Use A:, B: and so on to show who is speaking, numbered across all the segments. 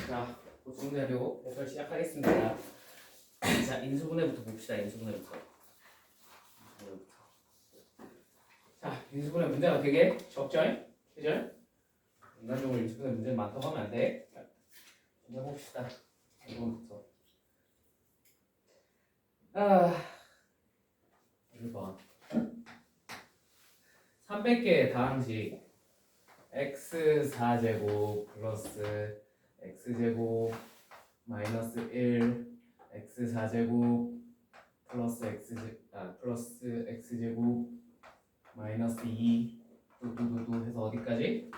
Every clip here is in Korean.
A: 자, 보충자료 해설 시작하겠습니다. 자, 인수분해부터 봅시다. 인수분해부터. 자, 인수분해 문제가 되게 적죠? 그죠? 인간적으로 인수분해 문제 많다고 하면 안 돼. 자, 문제 봅시다. 이거부터. 1번. 300개의 다항식 x4제곱 플러스 x제곱 마이너스 1 x4제곱 플러스 x제곱 마이너스 2 뚜뚜뚜뚜 해서 어디까지?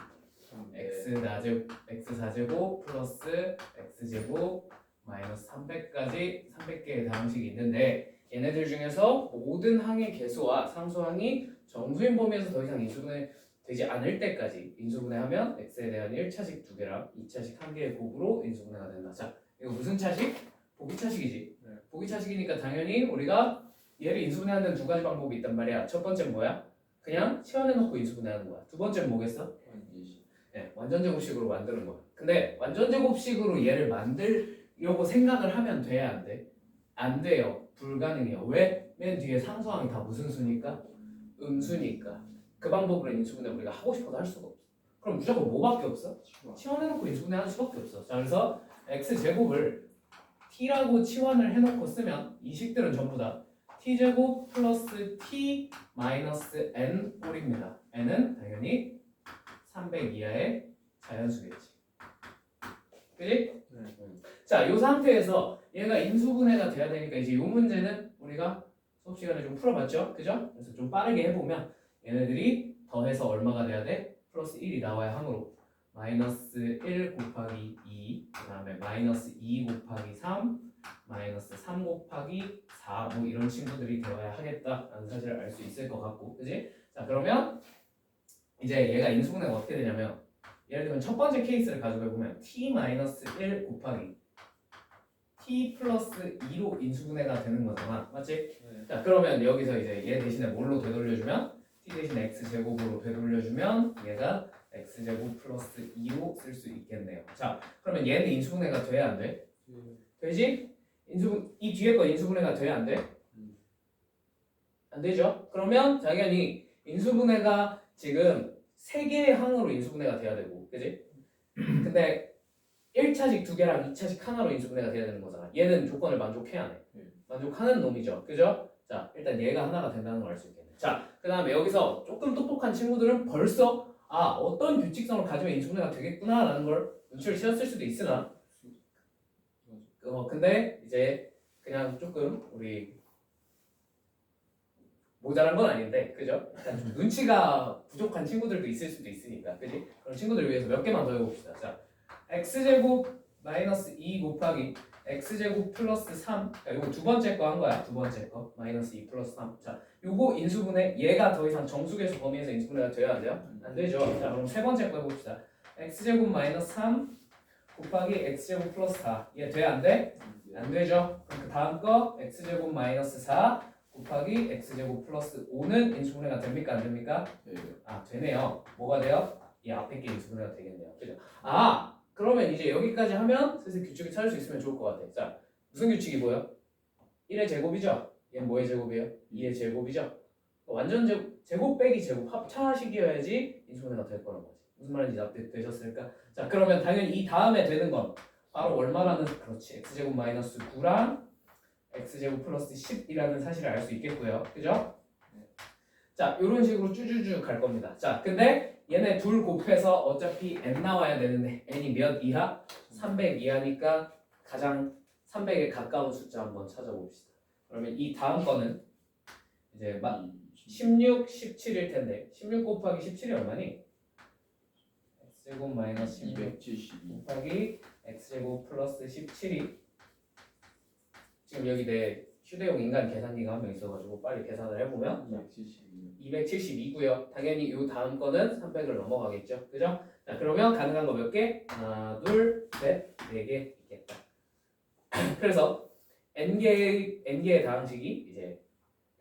A: x4제곱 플러스 x제곱 마이너스 300까지 300개의 다항식이 있는데 얘네들 중에서 모든 항의 개수와 상수항이 정수인 범위에서 더 이상 인수분해 되지 않을 때까지 인수분해하면 x에 대한 1차식 2개랑 2차식 1개의 곱으로 인수분해가 된다. 자, 이거 무슨 차식? 보기차식이지. 네. 보기차식이니까 당연히 우리가 얘를 인수분해하는 두 가지 방법이 있단 말이야. 첫 번째는 뭐야? 그냥 치환해놓고 인수분해하는 거야. 두 번째는 뭐겠어? 네, 완전제곱식으로 만드는 거야. 근데 완전제곱식으로 얘를 만들려고 생각을 하면 돼야 안 돼? 안 돼요. 불가능해요. 왜? 맨 뒤에 상수항이 다 무슨 수니까? 음수니까. 그 방법으로 인수분해 우리가 하고 싶어도 할 수가 없어. 그럼 무조건 뭐밖에 없어? 치환해놓고 인수분해 하는 수밖에 없어. 자, 그래서 x제곱을 t라고 치환을 해놓고 쓰면 이 식들은 전부 다 t제곱 플러스 t 마이너스 n 꼴입니다. n은 당연히 300 이하의 자연수겠지. 그지? 네. 자, 이 상태에서 얘가 인수분해가 돼야 되니까 이제 이 문제는 우리가 수업 시간에 좀 풀어봤죠? 그죠? 그래서 좀 빠르게 해보면 얘네들이 더해서 얼마가 돼야 돼? 플러스 1이 나와야 함으로 마이너스 1 곱하기 2, 그 다음에 마이너스 2 곱하기 3, 마이너스 3 곱하기 4, 뭐 이런 친구들이 되어야 하겠다라는 사실을 알 수 있을 것 같고, 그지? 자, 그러면 이제 얘가 인수분해가 어떻게 되냐면 예를 들면 첫 번째 케이스를 가지고 해보면 t 마이너스 1 곱하기 t 플러스 2로 인수분해가 되는 거잖아, 맞지? 네. 자, 그러면 여기서 이제 얘 대신에 뭘로 되돌려주면 t 대신 x제곱으로 되돌려주면 얘가 x제곱 플러스 2로 쓸 수 있겠네요. 자, 그러면 얘는 인수분해가 돼야 안 돼? 되지? 이 뒤에 거 인수분해가 돼야 안 돼? 안 되죠? 그러면 당연히 인수분해가 지금 3개의 항으로 인수분해가 돼야 되고, 그지? 근데 1차식 2개랑 2차식 하나로 인수분해가 돼야 되는 거잖아. 얘는 조건을 만족해야 안 해. 만족하는 놈이죠. 그죠? 자, 일단 얘가 하나가 된다는 걸 알 수 있겠네. 자, 그 다음에 여기서 조금 똑똑한 친구들은 벌써 어떤 규칙성을 가지면 인수분해가 되겠구나 라는 걸 눈치를 채웠을 수도 있으나 근데 이제 그냥 조금 우리 모자란 건 아닌데, 그죠? 약간 좀 눈치가 부족한 친구들도 있을 수도 있으니까, 그지? 그런 친구들을 위해서 몇 개만 더 해봅시다. 자, x제곱 마이너스 2 곱하기 x제곱 플러스 3. 자, 요거 두 번째 거 한 거야. 두 번째 거 마이너스 2 플러스 3. 자, 요거 인수분해 얘가 더 이상 정수계수 범위에서 인수분해가 돼야 안 돼요? 안 되죠. 자, 그럼 세 번째 거 해봅시다. x제곱 마이너스 3 곱하기 x제곱 플러스 4. 얘 돼야 안 돼? 안 되죠. 그럼 그 다음 거 x제곱 마이너스 4 곱하기 x제곱 플러스 5는 인수분해가 됩니까? 안 됩니까? 네. 되네요. 뭐가 돼요? 이 앞에 게 인수분해가 되겠네요. 그죠? 그러면 이제 여기까지 하면 슬슬 규칙을 찾을 수 있으면 좋을 것 같아. 자, 무슨 규칙이 보여? 1의 제곱이죠? 얘는 뭐의 제곱이에요? 2의 제곱이죠? 완전 제곱 빼기 제곱 합차식이어야지 인수분해가 될 거란 거지. 무슨 말인지 납득되셨을까? 자, 그러면 당연히 이 다음에 되는 건 바로 얼마라는, 그렇지, x제곱 마이너스 9랑 x제곱 플러스 10이라는 사실을 알 수 있겠고요. 그죠? 자, 이런 식으로 쭈쭈쭈 갈 겁니다. 자, 근데 얘네 둘 곱해서 어차피 n 나와야 되는데 n이 몇 이하? 300 이하니까 가장 300에 가까운 숫자 한번 찾아봅시다. 그러면 이 다음 거는 이제 16, 17일 텐데 16 곱하기 17이 얼마니? x제곱 마이너스 270 곱하기 x제곱 플러스 17이 지금 여기 내 휴대용 인간 계산기가 한 명 있어가지고 빨리 계산을 해보면 272고요. 당연히 이 다음 거는 300을 넘어가겠죠. 그죠? 자, 그러면 가능한 거 몇 개? 하나, 둘, 셋, 네 개 있겠다. 그래서 n개의 다항식이 이제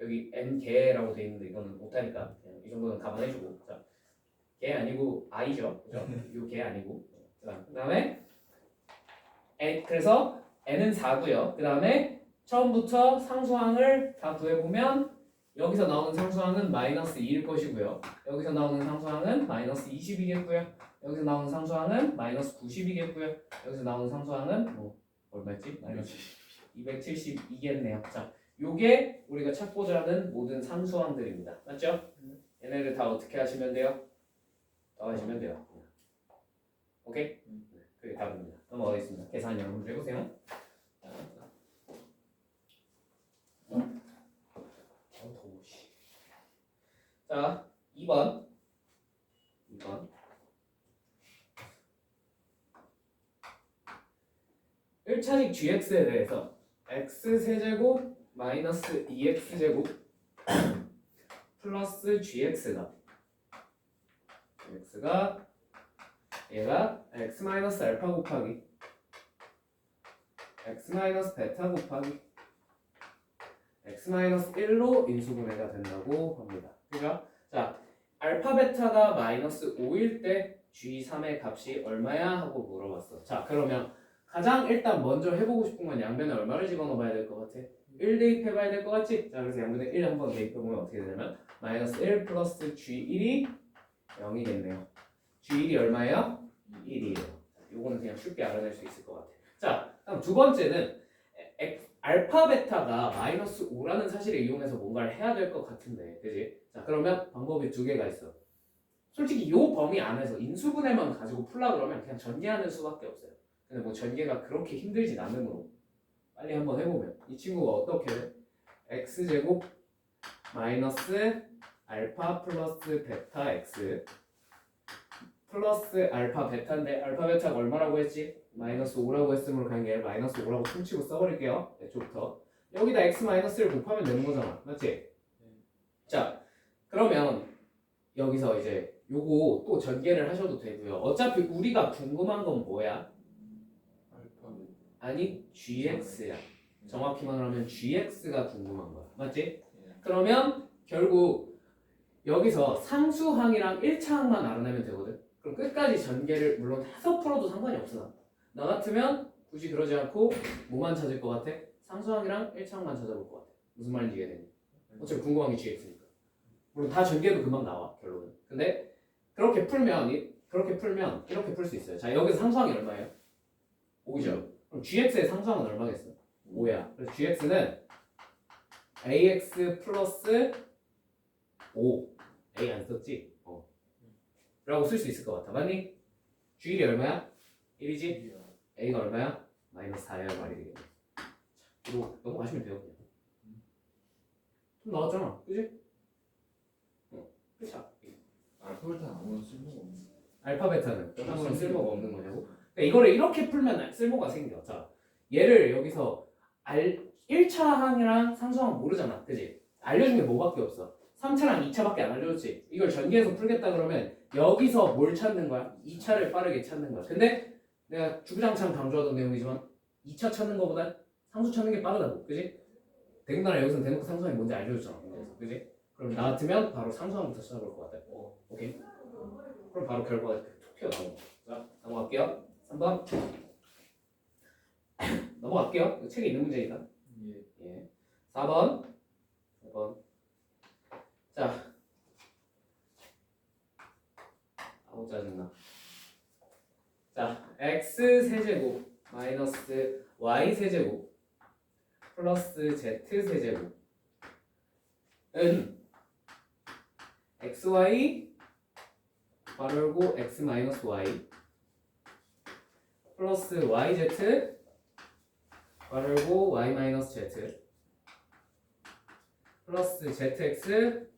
A: 여기 n개라고 돼 있는데 이거는 못하니까 그냥 이 정도는 감안해주고, 자, 개 아니고 i죠. 그죠? 이 개 아니고. 그 다음에 그래서 n은 4고요. 그 다음에 처음부터 상수항을 다 구해보면 여기서 나오는 상수항은 마이너스 2일 것이고요. 여기서 나오는 상수항은 마이너스 20이겠고요. 여기서 나오는 상수항은 마이너스 90이겠고요. 여기서 나오는 상수항은 뭐 얼마였지? 마이너스 272겠네요. 자, 요게 우리가 찾고자 하는 모든 상수항들입니다. 맞죠? 얘네를 다 어떻게 하시면 돼요? 더하시면 돼요. 오케이? 네, 그게 답입니다. 넘어가겠습니다. 계산 여러분들 해보세요. 더워. 자, 2번. 1차식 gx에 대해서 x세제곱 마이너스 2x제곱 플러스 gx가 얘가 x 마이너스 알파 곱하기 x 마이너스 베타 곱하기 x 마이너스 1로 인수분해가 된다고 합니다. 그죠? 자, 알파 베타가 마이너스 5일 때 g3의 값이 얼마야? 하고 물어봤어. 자, 그러면 가장 일단 먼저 해보고 싶은 건 양변에 얼마를 집어넣어봐야 될 것 같아? 1 대입해봐야 될 것 같지? 자, 그래서 양변에 1 한번 대입해보면 어떻게 되냐면 마이너스 1 플러스 g1이 0이겠네요. g1이 얼마예요? 1이에요. 요거는 그냥 쉽게 알아낼 수 있을 것 같아. 자, 그럼 두 번째는 알파 베타가 마이너스 5라는 사실을 이용해서 뭔가를 해야 될 것 같은데, 그지? 자, 그러면 방법이 두 개가 있어. 솔직히 이 범위 안에서 인수분해만 가지고 풀라 그러면 그냥 전개하는 수밖에 없어요. 근데 뭐 전개가 그렇게 힘들진 않으므로 빨리 한번 해보면 이 친구가 어떻게 돼? x제곱 마이너스 알파 플러스 베타 x 플러스 알파 베타인데 알파 베타가 얼마라고 했지? 마이너스 5라고 했으므로 그냥 얘를 마이너스 5라고 퉁치고 써버릴게요. 애초부터 여기다 x 마이너스를 곱하면 되는 거잖아. 맞지? 자, 그러면 여기서 이제 요거 또 전개를 하셔도 되고요. 어차피 우리가 궁금한 건 뭐야? 아니 gx야. 정확히 말하면 gx가 궁금한 거야. 맞지? 그러면 결국 여기서 상수항이랑 1차항만 알아내면 되거든. 그럼 끝까지 전개를 물론 해서 풀어도 상관이 없어. 나 같으면 굳이 그러지 않고 뭐만 찾을 것 같아? 상수항이랑 1차항만 찾아볼 것 같아. 무슨 말인지 이해되니? 어차피 궁금한 게 gx니까. 물론 다 전개도 금방 나와 결론은. 근데 그렇게 풀면 이렇게 풀 수 있어요. 자, 여기서 상수항이 얼마예요? 5죠. 그럼 gx의 상수항은 얼마겠어? 5야. 그래서 gx는 ax 플러스 5. a 안 썼지? 라고 쓸 수 있을 것 같아. 맞니? g1이 얼마야? 1이지? a가 얼마야? 마이너스 4야 말이 되겠네. 이거 넘어가시면 돼요. 그냥. 좀 나왔잖아. 그지? 그쵸?
B: 알파베타는 아무런 쓸모가 없는.
A: 알파 베타는 아무런 쓸모가 없는 거냐고? 그러니까 이거를 이렇게 풀면 쓸모가 생겨. 자, 얘를 여기서 1차항이랑 상수항 모르잖아. 그지? 알려준 게 뭐밖에 없어. 3차랑 2차밖에 안 알려줬지. 이걸 전개해서 풀겠다 그러면 여기서 뭘 찾는 거야? 2차를 빠르게 찾는 거야. 근데 내가 주구장창 강조하던 내용이지만 2차 찾는 거보다 상수 찾는 게 빠르다고. 그지? 대군다나 여기서 대놓고 상수항이 뭔지 알려줬잖아. 그지? 그럼 나 같으면 바로 상수항부터 찾아볼 것 같아. 오케이? 그럼 바로 결과가 툭 튀어나오고. 자, 넘어갈게요. 3번. 넘어갈게요. 이거 책에 있는 문제니까. 예. 4번. 자. 아우 짜증나. 자, x 세제곱 마이너스 y 세제곱 플러스 z 세제곱은 xy 괄호 열고 x 마이너스 y 플러스 yz 괄호 열고 y 마이너스 z 플러스 zx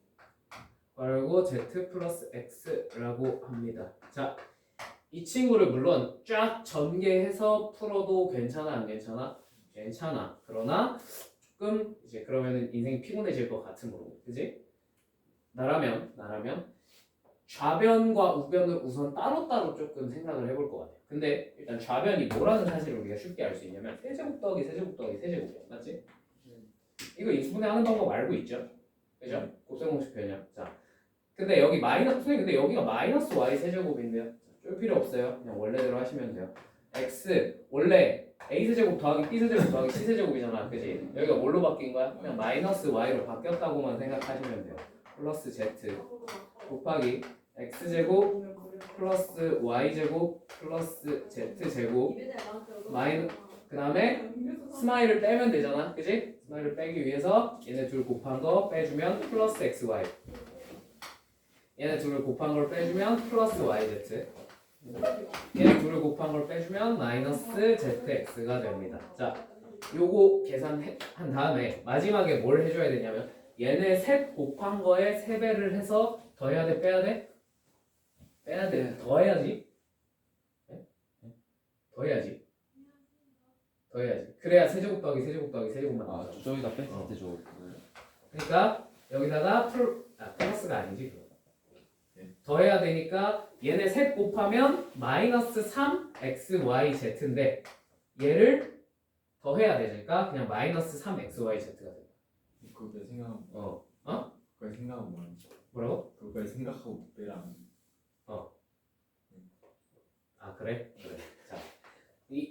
A: 괄호 열고 z 플러스 x라고 합니다. 자, 이 친구를 물론 쫙 전개해서 풀어도 괜찮아 안 괜찮아? 괜찮아. 그러나 조금 이제 그러면은 인생이 피곤해질 것 같으므로, 그지? 나라면 좌변과 우변을 우선 따로따로 조금 생각을 해볼 것 같아요. 근데 일단 좌변이 뭐라는 사실을 우리가 쉽게 알 수 있냐면 세제곱 더하기 세제곱 더하기 세제곱이야. 맞지? 이거 인수분해하는 방법 알고 있죠? 그죠? 곱셈공식 변형. 자, 근데 여기 마이너스, 선생님 근데 여기가 마이너스 y 세제곱인데요. 쫄 필요 없어요. 그냥 원래대로 하시면 돼요. x 원래 a세제곱 더하기 b세제곱 더하기 c세제곱이잖아, 그지? 여기가 뭘로 바뀐 거야? 그냥 마이너스 y로 바뀌었다고만 생각하시면 돼요. 플러스 z 곱하기 x제곱 플러스 y제곱 플러스 z제곱 그 다음에 스마일을 빼면 되잖아, 그지? 스마일을 빼기 위해서 얘네 둘 곱한 거 빼주면 플러스 xy, 얘네 둘을 곱한 걸 빼주면 플러스 yz, 얘네 둘을 곱한 걸 빼주면 마이너스 zx가 됩니다. 자, 요거 계산한 다음에 마지막에 뭘 해줘야 되냐면 얘네 셋 곱한 거에 3배를 해서 더해야 돼, 빼야 돼? 빼야 돼. 더해야지. 네? 더해야지. 더해야지. 그래야 세제곱 더하기 세제곱 더하기 세제곱만 나와.
B: 아, 저기다 뺐을 때 저거.
A: 그러니까 여기다가 플러스가 아니지 그거.
B: 네.
A: 더해야 되니까 얘네 셋 곱하면 마이너스 3xyz인데 얘를 더해야 되니까 그냥 마이너스 3xyz가 돼.
B: 그거까지 생각하면 그거까지 생각하면 뭐야?
A: 뭐라고?
B: 그거까지 생각하고 빼라.
A: 아 그래? 그래. 자,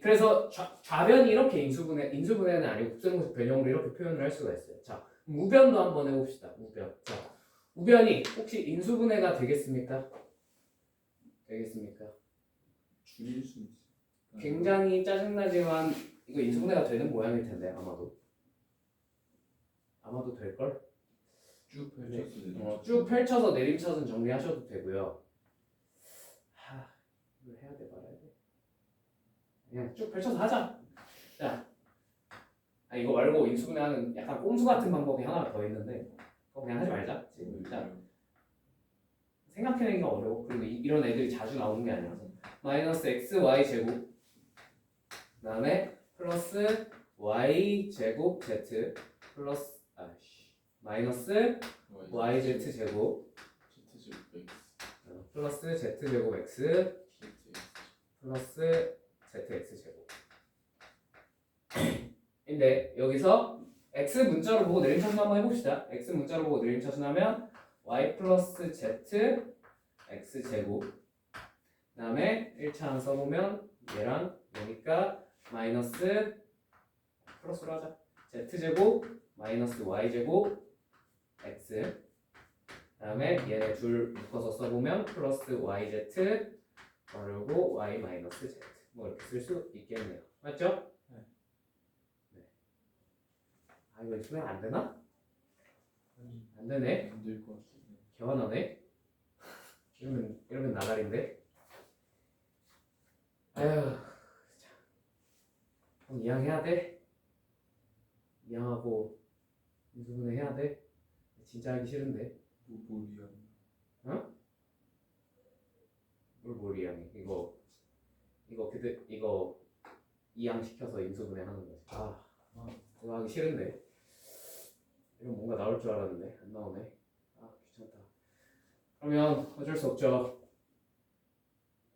A: 그래서 좌변이 이렇게 인수분해는 아니고 국세공식 변형으로 이렇게 표현을 할 수가 있어요. 자, 우변도 한번 해봅시다. 우변. 자, 우변이 혹시 인수분해가 되겠습니까? 되겠습니까?
B: 줄일 수 있어.
A: 굉장히 짜증나지만 이거 인수분해가 되는 모양일 텐데 아마도 될 걸?
B: 쭉 펼쳤어.
A: 쭉 펼쳐서 내림차순 정리하셔도 되고요. 이걸 해야 돼 말아야 돼. 그냥 쭉 펼쳐서 하자. 자, 이거 말고 인수분해하는 약간 꼼수 같은 방법이 하나 더 있는데 그거 그냥 하지 말자. 지금 일단 생각해내기가 어려워. 그리고 이런 애들이 자주 나오는 게 아니라서 마이너스 xy 제곱 그다음에 플러스 y 제곱 z 플러스 마이너스 yz 제곱 플러스 z 제곱 x 플러스 zx 제곱. 근데 여기서 x 문자로 보고 내림차순 한번 해봅시다. x 문자로 보고 내림차순 하면 y 플러스 z x 제곱 그 다음에 1차항 써보면 얘랑 여기가 마이너스 플러스로 하자. z 제곱 마이너스 y 제곱 x 그 다음에 얘네 둘 묶어서 써보면 플러스 yz 그리고 y 마이너스 z 뭐 이렇게 쓸 수 있겠네요. 맞죠? 네. 이거 수행 안 되나? 안 되네.
B: 안될 것 같은데.
A: 개화나네. 이러면 나가린데. 아휴, 그럼 이양해야 돼. 이양하고 인수분해 해야 돼. 진짜 하기 싫은데.
B: 뭐야?
A: 뭘 이양해? 이거 이양 시켜서 인수분해 하는 거지. 그거 하기 싫은데. 이건 뭔가 나올 줄 알았는데 안 나오네. 귀찮다. 그러면 어쩔 수 없죠.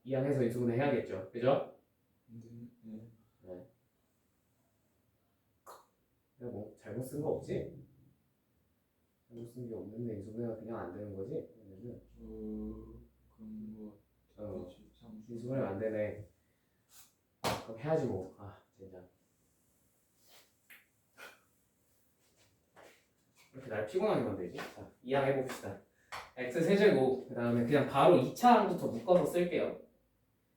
A: 이양해서 인수분해 해야겠죠. 그죠?
B: 네.
A: 내가 뭐 잘못 쓴 거 없지? 잘못 쓴 게 없는데 인수분해가 그냥 안 되는 거지? 얘네는.
B: 그럼 뭐
A: 인수분해가 안 되네. 그럼 해야지 뭐. 진짜. 이렇게 날 피곤하게 만들지? 자, 이양해봅시다. x 세제곱 그 다음에 그냥 바로 2차항부터 묶어서 쓸게요.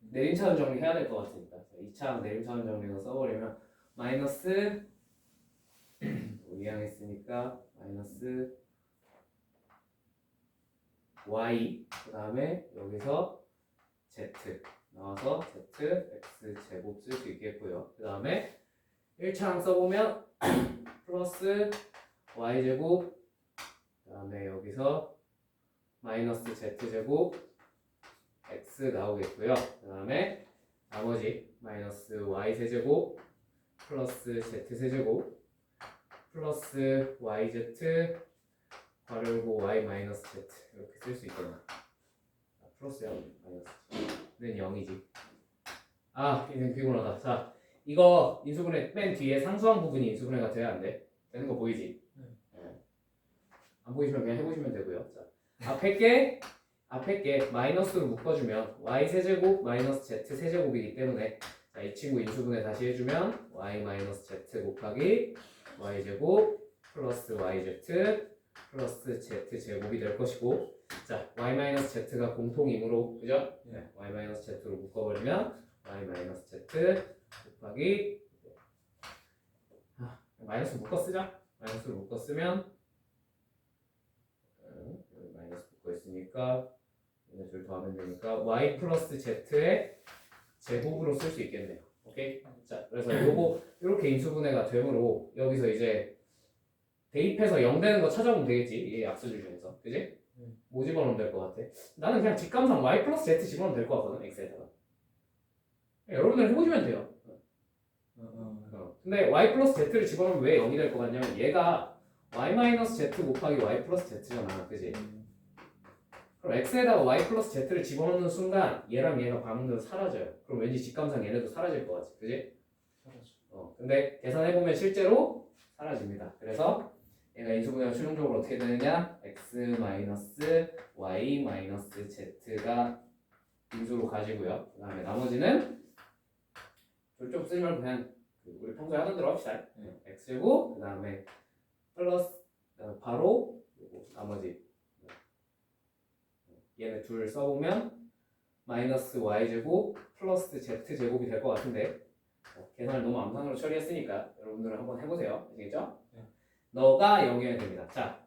A: 내림차순 정리해야 될 것 같으니까 2차항 내림차순 정리해서 써버리면 마이너스 이양했으니까 마이너스 y 그 다음에 여기서 z 나와서 z x 제곱 쓸 수 있겠고요. 그 다음에 1차항 써보면 플러스 y 제곱 그 다음에 여기서 마이너스 z 제곱 x 나오겠고요. 그 다음에 나머지 마이너스 y 세제곱 플러스 z 세제곱 플러스 yz 괄호열고 y 마이너스 z 이렇게 쓸 수 있겠나? 플러스야 마이너스는 0이지. 이제 피곤하다. 자, 이거 인수분해 맨 뒤에 상수항 부분이 인수분해가 돼야 안 돼? 되는 거 보이지? 안 보이시면 그냥 해보시면 되고요. 자, 앞에 게 마이너스로 묶어주면 y 세제곱 마이너스 z 세제곱이기 때문에 자, 이 친구 인수분해 다시 해주면 y 마이너스 z 곱하기 y 제곱 플러스 yz 플러스 z 제곱이 될 것이고, 자 y 마이너스 z가 공통이므로 그죠? 네, y 마이너스 z로 묶어버리면 y 마이너스 z 곱하기 마이너스 묶어 쓰자. 마이너스로 묶어 쓰면 여기 마이너스 묶어 있으니까 얘네 둘 더하면 되니까 y 플러스 z의 제곱으로 쓸 수 있겠네요. 오케이? 자, 그래서 요거 이렇게 인수분해가 되므로 여기서 이제 대입해서 0 되는 거 찾아보면 되겠지. 이 약수들 중에서. 그지? 뭐 집어넣으면 될 것 같아? 나는 그냥 직감상 y 플러스 z 집어넣으면 될 것 같거든. x에다가. 여러분들 해보시면 돼요. 근데 y 플러스 z를 집어넣으면 왜 0이 될 것 같냐면 얘가 y 마이너스 z 곱하기 y 플러스 z잖아. 그지? 그럼 x에다가 y 플러스 z를 집어넣는 순간 얘랑 얘가 반응돼서 사라져요. 그럼 왠지 직감상 얘네도 사라질 것 같지. 그지? 근데 계산해보면 실제로 사라집니다. 그래서 얘가 인수분해가 최종적으로 어떻게 되느냐? x 마이너스 y 마이너스 z가 인수로 가지고요. 그 다음에 나머지는 좀 쓰지 말고 그냥 우리 평소에 하던 대로 합시다. x제곱 그 다음에 플러스 바로 요거 나머지 얘네 둘 써보면 마이너스 y제곱 플러스 z제곱이 될 것 같은데 계산을 너무 암산으로 처리했으니까 여러분들은 한번 해보세요. 아시겠죠? 너가 0이어야 됩니다. 자,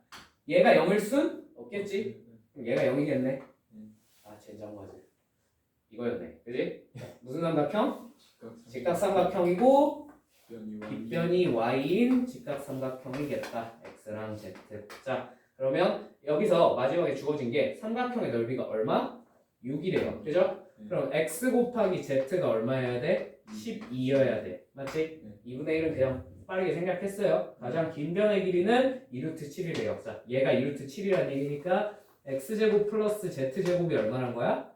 A: 얘가 0일 순 없겠지? 그럼 얘가 0이겠네. 아, 젠장맞아. 이거였네. 그지? 무슨 삼각형? 직각삼각형이고 빗변이 y인 직각삼각형이겠다. x랑 z. 자, 그러면 여기서 마지막에 주어진 게 삼각형의 넓이가 얼마? 6이래요. 그죠? 그럼 x 곱하기 z가 얼마여야 돼? 12여야 돼. 맞지? 2분의 1은 그냥 빠르게 생각했어요. 가장 긴 변의 길이는 2루트 7이래요. 자, 얘가 2루트 7이라는 얘기니까 x제곱 플러스 z제곱이 얼마란 거야?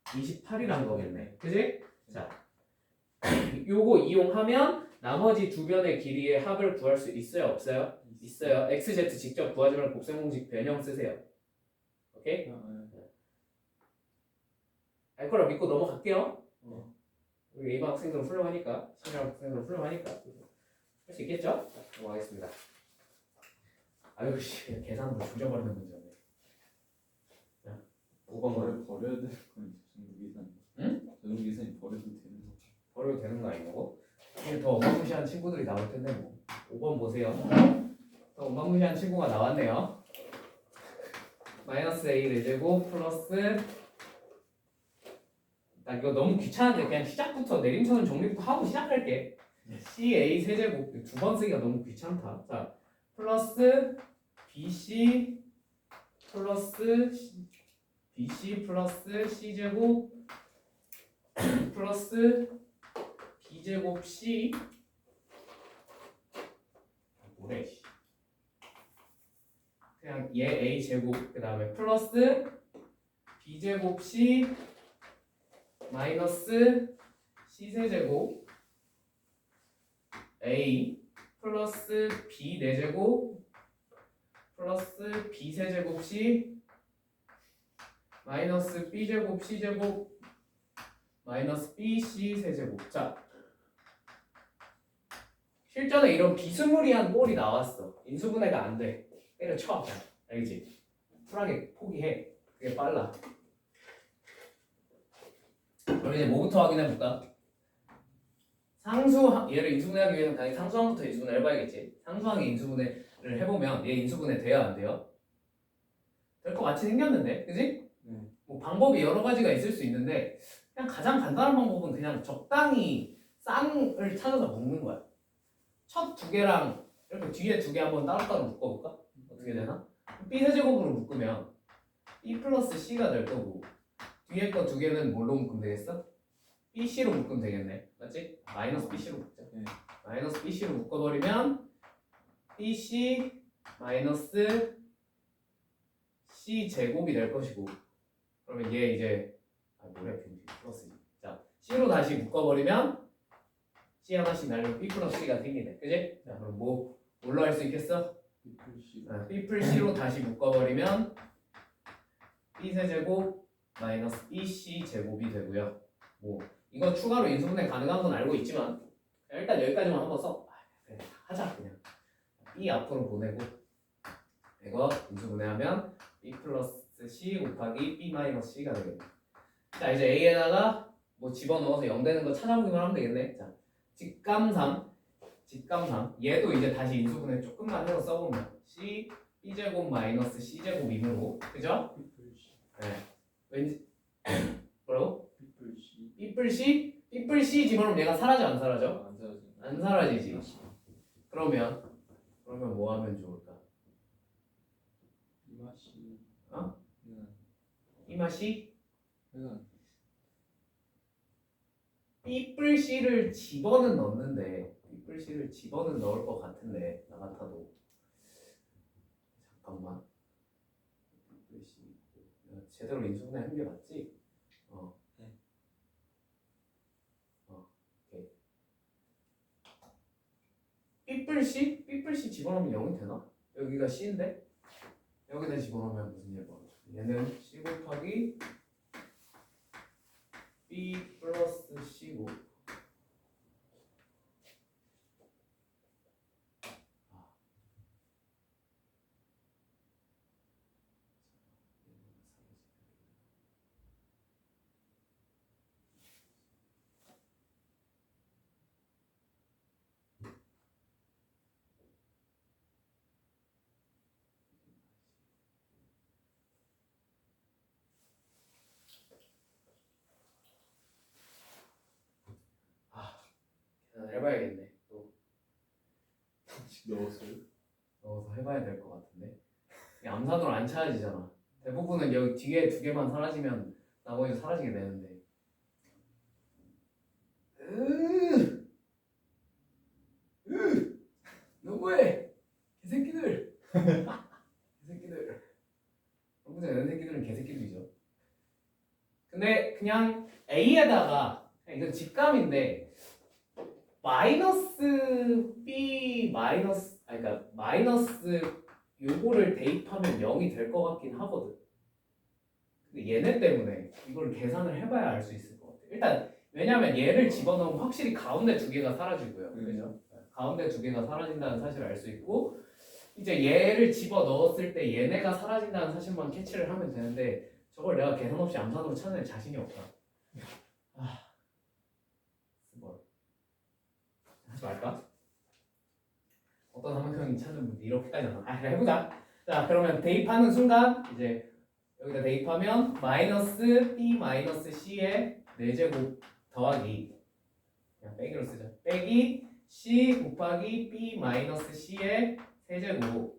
A: 28이란 거겠네. 그지? 자, 요거 이용하면 나머지 두 변의 길이의 합을 구할 수 있어요? 없어요? 있어요. xz 직접 구하지 말고 곱셈공식 변형 쓰세요. 오케이? 알 거라 믿고 넘어갈게요. 우리 A반 학생들은 훌륭하니까, 신경 학생들은 훌륭하니까 할 수 있겠죠? 자, 넘어가겠습니다. 아유 씨, 계산으로 조져버리는 문제네. 자, 5번
B: 버려야 되는 건 전국이산.
A: 응?
B: 전국이산이 버려도 되는 거.
A: 버려도 되는 거 아니고? 이게 더 어마무시한 친구들이 나올 텐데 뭐. 5번 보세요. 더 어마무시한 친구가 나왔네요. 마이너스 a 4제곱 플러스 나 이거 너무 귀찮은데 그냥 시작부터 내림차순 정리부터 하고 시작할게. CA 세제곱 두 번 쓰기가 너무 귀찮다. 자, 플러스 BC 플러스 BC 플러스 C제곱 플러스 B제곱 C 뭐래 씨. 그냥 얘 A제곱 그 다음에 플러스 B제곱 C 마이너스 C세제곱 A 플러스 B 4제곱 플러스 B 세제곱 C 마이너스 B제곱 C제곱 마이너스 BC 세제곱. 자, 실전에 이런 비스무리한 꼴이 나왔어. 인수분해가 안 돼. 때려쳐. 알겠지? 쿨하게 포기해. 그게 빨라. 그럼 이제 뭐부터 확인해볼까? 얘를 인수분해하기 위해서는 당연히 상수항부터 인수분해를 해봐야겠지. 상수항의 인수분해를 해보면 얘 인수분해 돼야 안 돼요? 될 것 같이 생겼는데, 그지? 뭐 방법이 여러 가지가 있을 수 있는데 그냥 가장 간단한 방법은 그냥 적당히 쌍을 찾아서 묶는 거야. 첫 두 개랑 이렇게 뒤에 두 개 한번 따로따로 묶어볼까? 어떻게 되나? B 세제곱으로 묶으면 B 플러스 C가 될 거고 뒤에 거 두 개는 뭘로 묶으면 되겠어? BC로 묶으면 되겠네. 맞지? 마이너스 BC로 묶자. 마이너스 BC로 묶어버리면 BC 마이너스 C 제곱이 될 것이고 그러면 얘 이제 뭐래 플러스 자 C로 다시 묶어버리면 C 하나씩 날리면 B 플러스 C가 생기네. 그지? 자 그럼 뭘로 할 수 있겠어? B 플 C로 다시 묶어버리면 B 세제곱 마이너스 BC 제곱이 되고요. 뭐 이거 추가로 인수분해 가능한 건 알고 있지만 일단 여기까지만 한번 써. 그래, 하자 그냥. B 앞으로 보내고 이거 인수분해하면 B 플러스 C 곱하기 B 마이너스 C가 되겠네. 자 이제 A에다가 뭐 집어넣어서 0 되는 거 찾아보기만 하면 되겠네. 자 직감삼 얘도 이제 다시 인수분해 조금만 해서 써보면 C B제곱 마이너스 C제곱이므로 그죠? 네. 왠지 뭐라고? 삐뿔C 집어넣으면 얘가 사라져 안 사라져?
B: 안 사라지.
A: 안 사라지지. 그러면 뭐 하면 좋을까?
B: 이 맛이.
A: 어?
B: 응.
A: 이 맛이
B: 그냥
A: 삐뿔C를 집어는 넣는데 삐뿔C를 집어는 넣을 것 같은데 나 같아도 잠깐만 삐뿔C 제대로 인수분해 한 게 맞지?
B: 네.
A: 오케이. 삐뿔C 집어넣으면 0이 되나? 여기가 C인데 여기다 집어넣으면 무슨 일 벌어져? 얘는 C 곱하기 B 플러스 C고 해봐야겠네. 또
B: 넣었어요?
A: 넣어서 해봐야 될 것 같은데. 이 암산으로 안 찾아지잖아. 대부분은 여기 뒤에 두 개만 사라지면 나머지 사라지게 되는데. 너무해. 개새끼들. 개새끼들. 여러분들 이런 새끼들은 개새끼들이죠. 근데 그냥 A에다가 이건 직감인데 마이너스 B 마이너스 그러니까 마이너스 요거를 대입하면 0이 될 것 같긴 하거든. 근데 얘네 때문에 이걸 계산을 해봐야 알 수 있을 것 같아. 일단 왜냐면 얘를 집어넣으면 확실히 가운데 두 개가 사라지고요. 그죠? 가운데 두 개가 사라진다는 사실을 알 수 있고 이제 얘를 집어넣었을 때 얘네가 사라진다는 사실만 캐치를 하면 되는데 저걸 내가 계산 없이 암산으로 찾아낼 자신이 없다. 하지 말까? 어떤 삼각형이 찾으면 이렇게까지 안 그래 해보자. 자 그러면 대입하는 순간 이제 여기다 대입하면 마이너스 B 마이너스 C의 4제곱 더하기 그냥 빼기로 쓰자. 빼기 C 곱하기 B 마이너스 C의 세제곱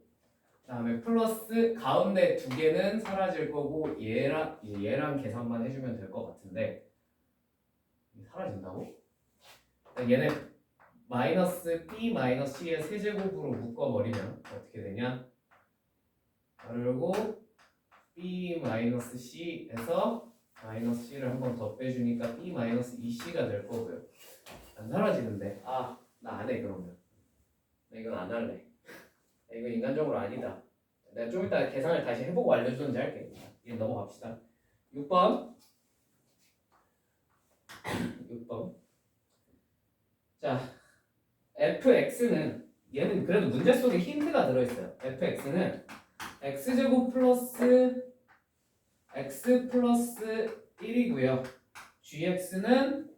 A: 그다음에 플러스 가운데 두 개는 사라질 거고 얘랑 계산만 해주면 될 것 같은데 사라진다고? 얘네 마이너스 B 마이너스 C의 세제곱으로 묶어버리면 어떻게 되냐? 그리고 B 마이너스 C에서 마이너스 C를 한 번 더 빼주니까 B 마이너스 2C가 될 거고요. 안 사라지는데 나 안 해 그러면 나 이건 안 할래. 이건 인간적으로 아니다. 내가 좀 이따 계산을 다시 해보고 알려주는지 할게. 이제 넘어갑시다. 6번 자 fx는 얘는 그래도 문제 속에 힌트가 들어있어요. fx는 x제곱 플러스 x 플러스 1이고요. gx는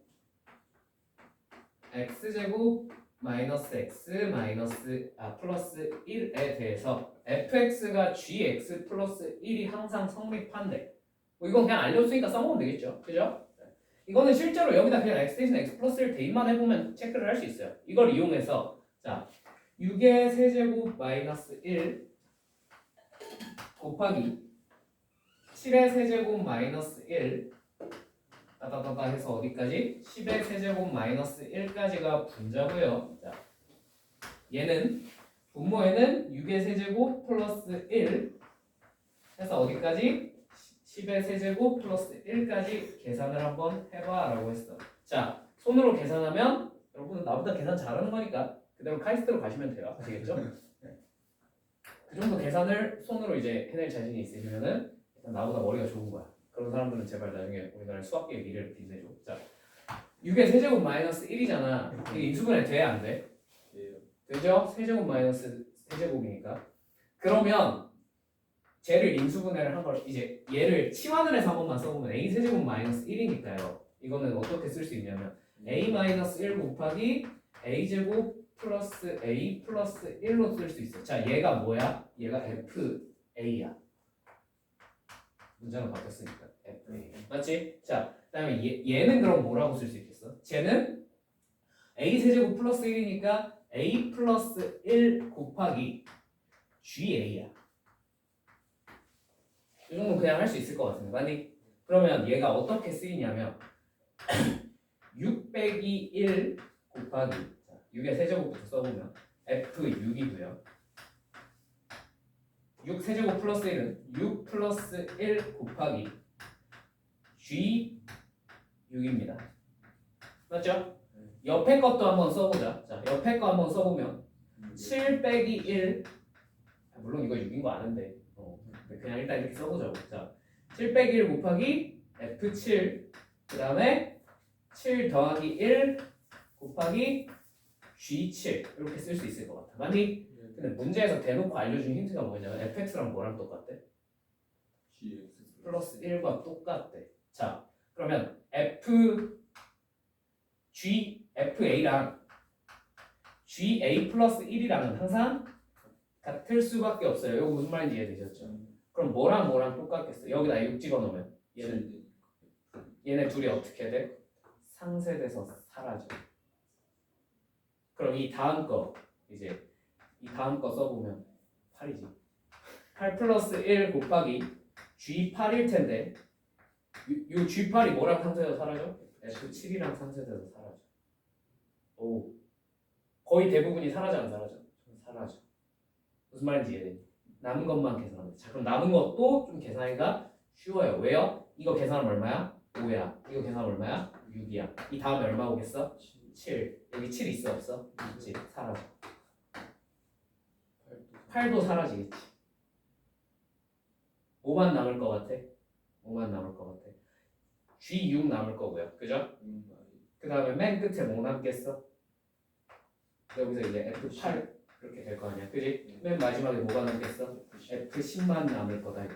A: x제곱 마이너스 x 마이너스 플러스 1에 대해서 fx가 gx 플러스 1이 항상 성립한대. 뭐 이건 그냥 알려줬으니까 써먹으면 되겠죠. 그죠? 이거는 실제로 여기다 그냥 x 대신 x 플러스 1 대입만 해보면 체크를 할 수 있어요. 이걸 이용해서 자 6의 세제곱 마이너스 1 곱하기 7의 세제곱 마이너스 1 따다다다 해서 어디까지? 10의 세제곱 마이너스 1까지가 분자고요. 자, 얘는 분모에는 6의 세제곱 플러스 1 해서 어디까지? 10의 세제곱 플러스 1까지 계산을 한번 해봐 라고 했어. 자, 손으로 계산하면 여러분은 나보다 계산 잘하는 거니까 그대로 카이스트로 가시면 돼요. 아시겠죠? 네. 그 정도 계산을 손으로 이제 해낼 자신이 있으시면은 일단 나보다 머리가 좋은 거야. 그런 사람들은 제발 나중에 우리나라 수학계의 미래를 빛내줘. 자, 6의 세제곱 마이너스 1이잖아. 이게 인수분해 돼? 안 돼?
B: 예요.
A: 되죠? 세제곱 마이너스 세제곱이니까. 그러면 쟤를 인수분해를 한 걸 이제 얘를 치환을 해서 한 번만 써보면 a 세제곱 마이너스 1이니까요. 이거는 어떻게 쓸 수 있냐면 a 마이너스 1 곱하기 a 제곱 플러스 a 플러스 1로 쓸 수 있어요. 자, 얘가 뭐야? 얘가 FA야. 문장은 바뀌었으니까 FA. 맞지? 자, 그다음에 얘는 그럼 뭐라고 쓸 수 있겠어? 쟤는 a 세제곱 플러스 1이니까 a 플러스 1 곱하기 GA야. 이 정도는 그냥 할 수 있을 것 같은데. 만약 그러면 얘가 어떻게 쓰이냐면 6 빼기 1 곱하기 6의 세제곱부터 써보면 F6이고요. 6 세제곱 플러스 1은 6 플러스 1 곱하기 G6입니다. 맞죠? 옆에 것도 한번 써보자. 자, 옆에 거 한번 써보면 7 빼기 1 물론 이거 6인 거 아는데 그냥 일단 이렇게 써보자고. 자, 7 빼기 1 곱하기 F7 그 다음에 7 더하기 1 곱하기 G7 이렇게 쓸 수 있을 것 같아. 만약 근데 문제에서 대놓고 알려준 힌트가 뭐냐면 fx랑 뭐랑 똑같대?
B: GX
A: 플러스 1과 똑같대. 자, 그러면 FA랑 GA 플러스 1이랑은 항상 같을 수밖에 없어요. 이거 무슨 말인지 이해되셨죠? 그럼 뭐랑 뭐랑 똑같겠어? 여기다 6 집어넣으면 얘네 둘이 어떻게 돼? 상쇄돼서 사라져. 그럼 이 다음 거 이제 이 다음 거 써보면 8이지. 8 플러스 1 곱하기 G8일 텐데 이 G8이 뭐랑 상쇄돼서 사라져? F7이랑 상쇄돼서 사라져. 오, 거의 대부분이 사라져 안 사라져? 사라져. 무슨 말인지 이해되니? 남은 것만 계산하면 돼. 자, 그럼 남은 것도 좀 계산하기가 쉬워요. 왜요? 이거 계산하면 얼마야? 5야. 이거 계산하면 얼마야? 6이야. 이 다음에 얼마 오겠어? 7. 여기 7 있어 없어? 있지. 사라져. 8도 사라지겠지. 5만 남을 것 같아? 5만 남을 것 같아. G6 남을 거고요. 그죠? 그 다음에 맨 끝에 뭐 남겠어? 여기서 이제 F8 그렇게 될 거 아니야. 그지? 맨 마지막에 뭐가 남겠어? F10만 남을 거다 이거.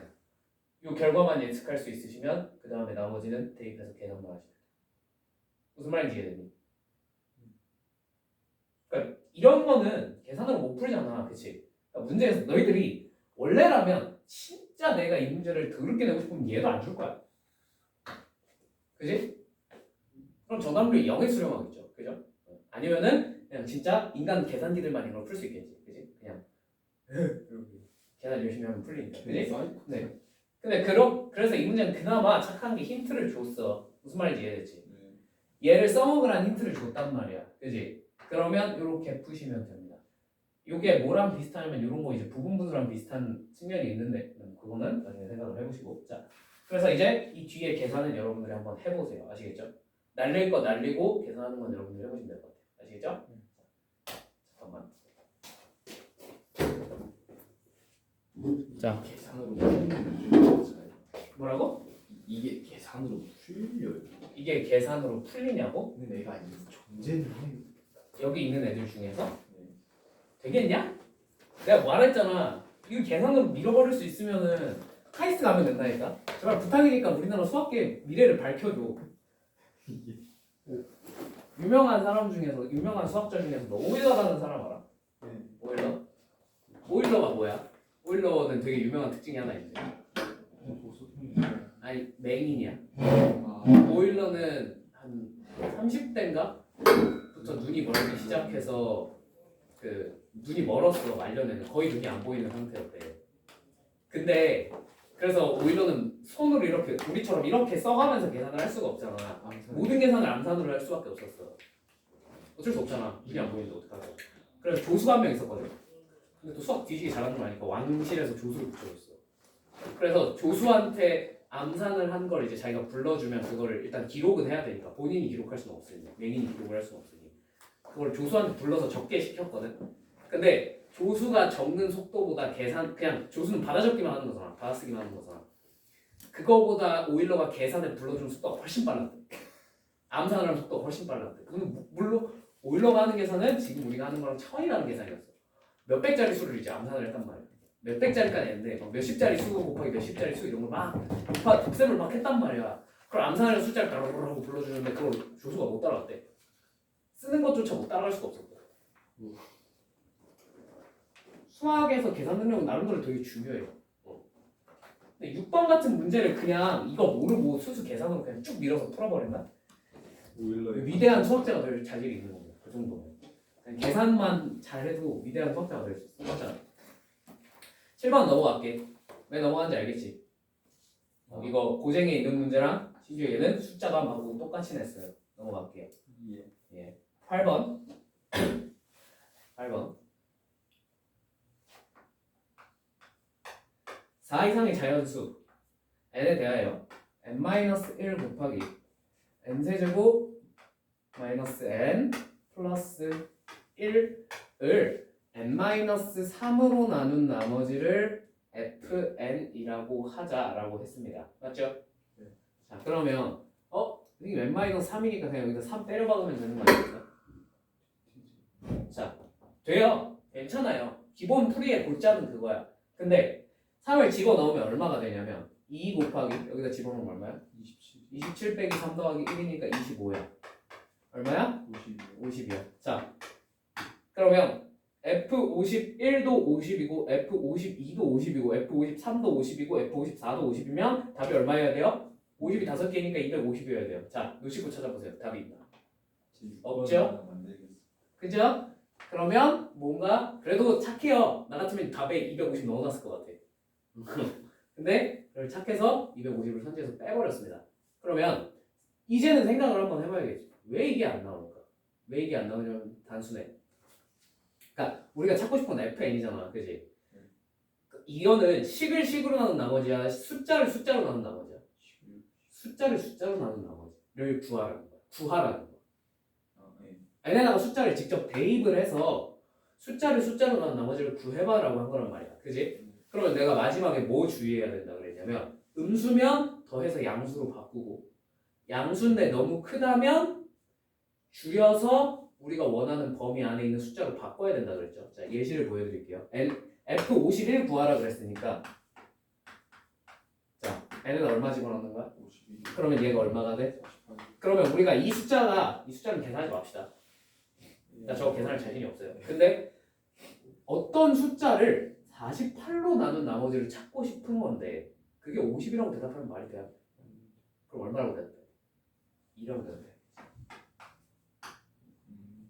A: 이 결과만 예측할 수 있으시면 그 다음에 나머지는 대입해서 계산만 하시면 돼. 무슨 말인지 이해되니? 그러니까 이런 거는 계산으로 못 풀잖아. 그치? 그러니까 문제에서 너희들이 원래라면 진짜 내가 이 문제를 더럽게 내고 싶으면 얘도 안 줄 거야. 그지? 그럼 정답률이 0에 수렴하겠죠. 그죠? 아니면은 그냥 진짜 인간 계산기들만 이걸 풀 수 있겠지. 그지? 그냥 계산 열심히 하면 풀리니까. 그지? 네. 근데 그래서 이 문제는 그나마 착한 게 힌트를 줬어. 무슨 말인지 이해됐지? 얘를 써먹으라는 힌트를 줬단 말이야. 그지? 그러면 이렇게 푸시면 됩니다. 이게 뭐랑 비슷하냐면 이런 거 이제 부분분수랑 비슷한 측면이 있는데 그거는 나중에 생각을 해보시고. 자, 그래서 이제 이 뒤에 계산은 여러분들이 한번 해보세요. 아시겠죠? 날릴 거 날리고 계산하는 건 여러분들이 해보시면 될 것 같아요. 아시겠죠? 잠깐만. 자,
B: 계산으로 풀리는
A: 뭐라고?
B: 이게 계산으로 풀려요.
A: 이게 계산으로 풀리냐고?
B: 근데 내가 이거 존재는 해요.
A: 여기 있는 애들 중에서? 되겠냐? 내가 말했잖아. 이거 계산으로 밀어버릴 수 있으면은 카이스트 가면 된다니까. 제발 부탁이니까 우리나라 수학계 미래를 밝혀줘. 유명한 사람 중에서 유명한 수학자 중에서 너 오일러라는 사람 알아?
B: 네.
A: 오일러? 오일러가 뭐야? 오일러는 되게 유명한 특징이 하나 있는데. 아니 맹인이야. 오일러는 한 30대인가? 부터 눈이 멀기 시작해서 그 눈이 멀었어. 말년에는 거의 눈이 안 보이는 상태였대. 근데 그래서 오일러는 손으로 이렇게 우리처럼 이렇게 써가면서 계산을 할 수가 없잖아. 모든 계산을 암산으로 할 수밖에 없었어. 어쩔 수 없잖아. 눈이 안 보이는데 어떡하지? 그래서 조수가 한 명 있었거든. 근데 또 수학 뒤지기 잘하는 거 아니까 왕실에서 조수를 붙여줬어. 그래서 조수한테 암산을 한 걸 이제 자기가 불러주면 그걸 일단 기록은 해야 되니까 본인이 기록할 수는 없으니 맹인이 기록을 할 수는 없으니 그걸 조수한테 불러서 적게 시켰거든. 근데 조수가 적는 속도보다 그냥 조수는 받아 적기만 하는 거잖아. 받아 쓰기만 하는 거잖아. 그거보다 오일러가 계산을 불러주는 속도가 훨씬 빨랐대. 암산을 하는 속도가 훨씬 빨랐대. 물론 오일러가 하는 계산은 지금 우리가 하는 거랑 차이라는 계산이었어. 몇백짜리 수를 이제 암산을 했단 말이야. 몇백짜리까지 했는데 막 몇십짜리 수 곱하기 몇십짜리 수 이런 걸막 곱셈을 막 했단 말이야. 그걸 암산하는 숫자를 따라라고 불러주는데 그걸 조수가 못 따라갔대. 쓰는 것조차 못 따라갈 수가 없었대. 수학에서 계산 능력은 나름대로 되게 중요해요. 근데 6번 같은 문제를 그냥 이거 모르고 수수 계산으로 그냥 쭉 밀어서 풀어버린다?
B: 오일러의
A: 위대한 수학자가 될 자질이 있는 겁니다. 그 정도면. 그냥 계산만 잘해도 위대한 수학자가 될 수 있어. 맞잖아. 7번 넘어갈게. 왜 넘어가는지 알겠지? 이거 고쟁이에 있는 문제랑 심지어 얘는 숫자도 안 바꾸고 똑같이 냈어요. 넘어갈게요. 예. 8번. 8번. 4 이상의 자연수 n에 대하여 n-1 곱하기 n세제곱 마이너스 n 플러스 1을 n-3으로 나눈 나머지를 fn이라고 하자라고 했습니다. 맞죠?
B: 네.
A: 자 그러면 이게 n-3이니까 그냥 여기다 3 때려 박으면 되는 거 아닙니까? 자 돼요. 괜찮아요. 기본 풀이의 골자는 그거야. 근데 3을 집어넣으면 얼마가 되냐면 2 곱하기 여기다 집어넣으면 얼마야? 27 빼기 3 더하기 1이니까 25야. 얼마야? 50이야. 자 그러면 F51도 50이고 F52도 50이고 F53도 50이고 F54도 50이면 답이 얼마여야 돼요? 50이 5개니까 250이어야 돼요. 자 놓치고 찾아보세요. 답이 있나? 없죠? 그죠? 그러면 뭔가 그래도 착해요. 나 같으면 답에 250 넣어놨을 것 같아. 근데 그걸 착해서 250을 선지해서 빼버렸습니다. 그러면 이제는 생각을 한번 해봐야겠지. 왜 이게 안 나올까? 왜 이게 안 나오냐면 단순해. 그러니까 우리가 찾고 싶은 건 fn이잖아, 그지? 이거는 식을 식으로 나눈 나머지야, 숫자를 숫자로 나눈 나머지야. 숫자를 숫자로 나눈 나머지를 구하라는 거야. 구하라는 거야. n에다가 숫자를 직접 대입을 해서 숫자를 숫자로 나눈 나머지를 구해봐라고 한 거란 말이야, 그지? 그러면 내가 마지막에 뭐 주의해야 된다 그랬냐면 음수면 더해서 양수로 바꾸고 양수인데 너무 크다면 줄여서 우리가 원하는 범위 안에 있는 숫자로 바꿔야 된다 그랬죠. 자 예시를 보여드릴게요. F51 구하라 그랬으니까 자 n은 얼마 집어넣는 거야?
B: 52.
A: 그러면 얘가 얼마가 돼? 그러면 우리가 이 숫자는 계산하지 맙시다. 나 저거 계산할 자신이 없어요. 근데 어떤 숫자를 48로 나눈 나머지를 찾고 싶은 건데 그게 50이라고 대답하면 말이 돼요? 그럼 얼마라고 대답해? 2라고 대답해.